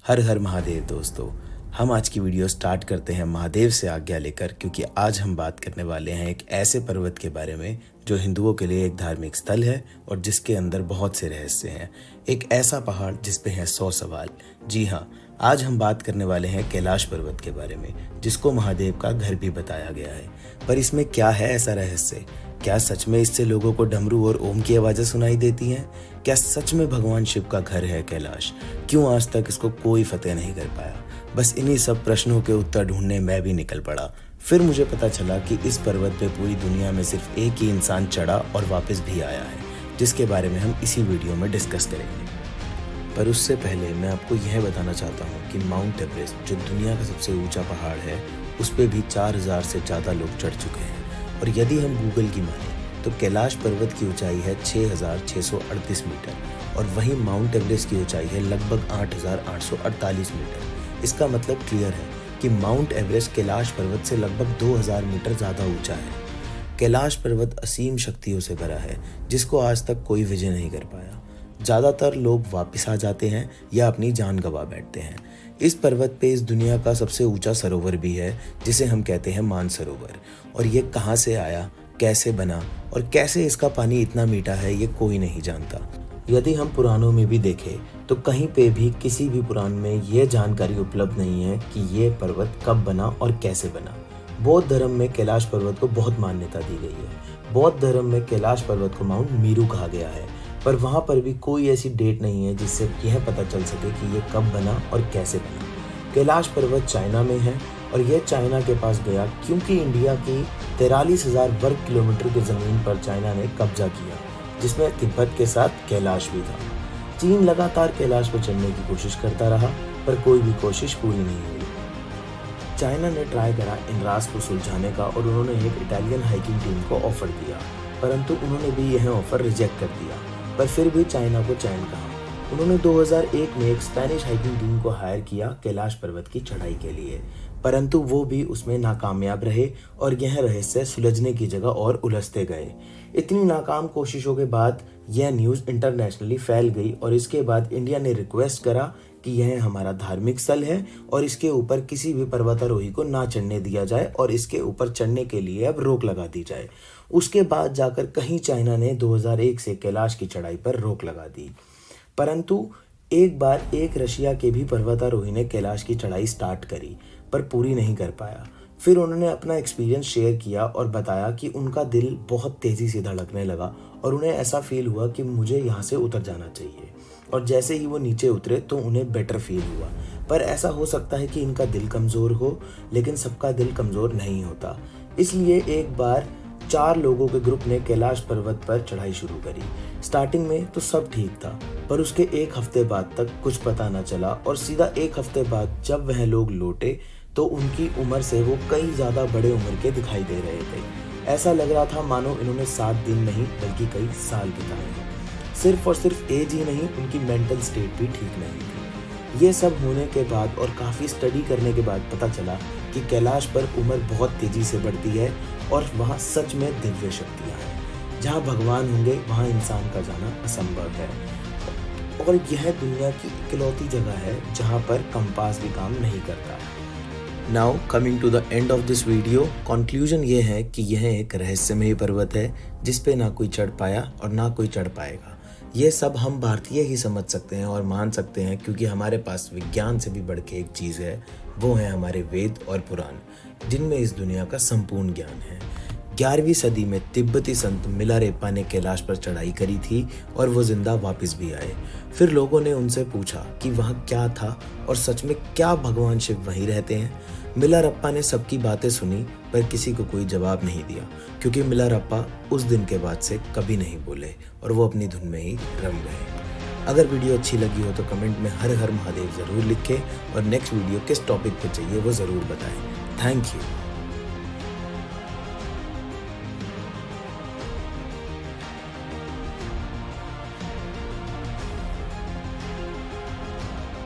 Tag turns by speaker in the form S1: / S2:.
S1: हर हर महादेव दोस्तों। हम आज की वीडियो स्टार्ट करते हैं महादेव से आज्ञा लेकर, क्योंकि आज हम बात करने वाले हैं एक ऐसे पर्वत के बारे में जो हिंदुओं के लिए एक धार्मिक स्थल है और जिसके अंदर बहुत से रहस्य हैं। एक ऐसा पहाड़ जिस पे हैं 100 सवाल। जी हाँ, आज हम बात करने वाले हैं कैलाश पर्वत के बारे में, जिसको महादेव का घर भी बताया गया है। पर इसमें क्या है ऐसा रहस्य? क्या सच में इससे लोगों को डमरू और ओम की आवाज़ें सुनाई देती हैं? क्या सच में भगवान शिव का घर है कैलाश? क्यों आज तक इसको कोई फतेह नहीं कर पाया? बस इन्हीं सब प्रश्नों के उत्तर ढूंढने मैं भी निकल पड़ा। फिर मुझे पता चला कि इस पर्वत पे पूरी दुनिया में सिर्फ एक ही इंसान चढ़ा और वापस भी आया है, जिसके बारे में हम इसी वीडियो में डिस्कस करेंगे। पर उससे पहले मैं आपको यह बताना चाहता हूँ कि माउंट एवरेस्ट, जो दुनिया का सबसे ऊंचा पहाड़ है, उस पर भी 4000 से ज़्यादा लोग चढ़ चुके हैं। और यदि हम गूगल की माने तो कैलाश पर्वत की ऊंचाई है 6638 मीटर और वहीं माउंट एवरेस्ट की ऊंचाई है लगभग 8848 मीटर। इसका मतलब क्लियर है कि माउंट एवरेस्ट कैलाश पर्वत से लगभग 2000 मीटर ज़्यादा ऊंचा है। कैलाश पर्वत असीम शक्तियों से भरा है, जिसको आज तक कोई विजय नहीं कर पाया। ज़्यादातर लोग वापस आ जाते हैं या अपनी जान गंवा बैठते हैं। इस पर्वत पे इस दुनिया का सबसे ऊंचा सरोवर भी है, जिसे हम कहते हैं मानसरोवर। और ये कहाँ से आया, कैसे बना और कैसे इसका पानी इतना मीठा है, ये कोई नहीं जानता। यदि हम पुराणों में भी देखें तो कहीं पे भी किसी भी पुराण में ये जानकारी उपलब्ध नहीं है कि ये पर्वत कब बना और कैसे बना। बौद्ध धर्म में कैलाश पर्वत को बहुत मान्यता दी गई है। बौद्ध धर्म में कैलाश पर्वत को माउंट मेरू कहा गया है, पर वहाँ पर भी कोई ऐसी डेट नहीं है जिससे यह पता चल सके कि ये कब बना और कैसे बना। कैलाश पर्वत चाइना में है और यह चाइना के पास गया क्योंकि इंडिया की 43,000 वर्ग किलोमीटर की ज़मीन पर चाइना ने कब्जा किया, जिसमें तिब्बत के साथ कैलाश भी था। चीन लगातार कैलाश पर चढ़ने की कोशिश करता रहा, पर कोई भी कोशिश पूरी नहीं हुई। चाइना ने ट्राई करा इन राज को सुलझाने का और उन्होंने एक इटालियन हाइकिंग टीम को ऑफर दिया, परंतु उन्होंने भी यह ऑफर रिजेक्ट कर दिया। पर फिर भी चाइना को चैन कहा। उन्होंने 2001 में एक स्पेनिश हाइकिंग टीम को हायर किया कैलाश पर्वत की चढ़ाई के लिए, परंतु वो भी उसमें नाकामयाब रहे और यह रहस्य सुलझने की जगह और उलझते गए। इतनी नाकाम कोशिशों के बाद यह न्यूज़ इंटरनेशनली फैल गई और इसके बाद इंडिया ने रिक्वेस्ट करा कि यह हमारा धार्मिक स्थल है और इसके ऊपर किसी भी पर्वतारोही को ना चढ़ने दिया जाए और इसके ऊपर चढ़ने के लिए अब रोक लगा दी जाए। उसके बाद जाकर कहीं चाइना ने 2001 से कैलाश की चढ़ाई पर रोक लगा दी। परंतु एक बार एक रशिया के भी पर्वतारोही ने कैलाश की चढ़ाई स्टार्ट करी, पर पूरी नहीं कर पाया। फिर उन्होंने अपना एक्सपीरियंस शेयर किया और बताया कि उनका दिल बहुत तेज़ी से धड़कने लगा और उन्हें ऐसा फील हुआ कि मुझे यहाँ से उतर जाना चाहिए। और जैसे ही वो नीचे उतरे तो उन्हें बेटर फील हुआ। पर ऐसा हो सकता है कि इनका दिल कमज़ोर हो, लेकिन सबका दिल कमज़ोर नहीं होता। इसलिए एक बार 4 लोगों के ग्रुप ने कैलाश पर्वत पर चढ़ाई शुरू करी। स्टार्टिंग में तो सब ठीक था, पर उसके 1 हफ्ते बाद तक कुछ पता न चला और सीधा 1 हफ्ते बाद जब वह लोग लौटे तो उनकी उम्र से वो कई ज़्यादा बड़े उम्र के दिखाई दे रहे थे। ऐसा लग रहा था मानो इन्होंने 7 दिन नहीं बल्कि कई साल बिताए हैं। सिर्फ और सिर्फ एज ही नहीं, उनकी मेंटल स्टेट भी ठीक नहीं थी। ये सब होने के बाद और काफ़ी स्टडी करने के बाद पता चला कि कैलाश पर उम्र बहुत तेज़ी से बढ़ती है और वहाँ सच में दिव्य शक्तियाँ हैं। जहाँ भगवान होंगे वहाँ इंसान का जाना असंभव है और यह दुनिया की इकलौती जगह है जहाँ पर कंपास भी काम नहीं करता। Now coming to the end of this video, conclusion ये है कि यह एक रहस्यमय पर्वत है जिस पे ना कोई चढ़ पाया और ना कोई चढ़ पाएगा। ये सब हम भारतीय ही समझ सकते हैं और मान सकते हैं, क्योंकि हमारे पास विज्ञान से भी बढ़ के एक चीज़ है, वो है हमारे वेद और पुराण, जिनमें इस दुनिया का संपूर्ण ज्ञान है। 11वीं सदी में तिब्बती संत मिलारेप्पा ने कैलाश पर चढ़ाई करी थी और वो जिंदा वापस भी आए। फिर लोगों ने उनसे पूछा कि वहाँ क्या था और सच में क्या भगवान शिव वहीं रहते हैं। मिलारेप्पा ने सबकी बातें सुनी, पर किसी को कोई जवाब नहीं दिया, क्योंकि मिलारेप्पा उस दिन के बाद से कभी नहीं बोले और वो अपनी धुन में ही रम गए। अगर वीडियो अच्छी लगी हो तो कमेंट में हर हर महादेव ज़रूर लिखें और नेक्स्ट वीडियो किस टॉपिक पर चाहिए वो ज़रूर बताएं। Thank you.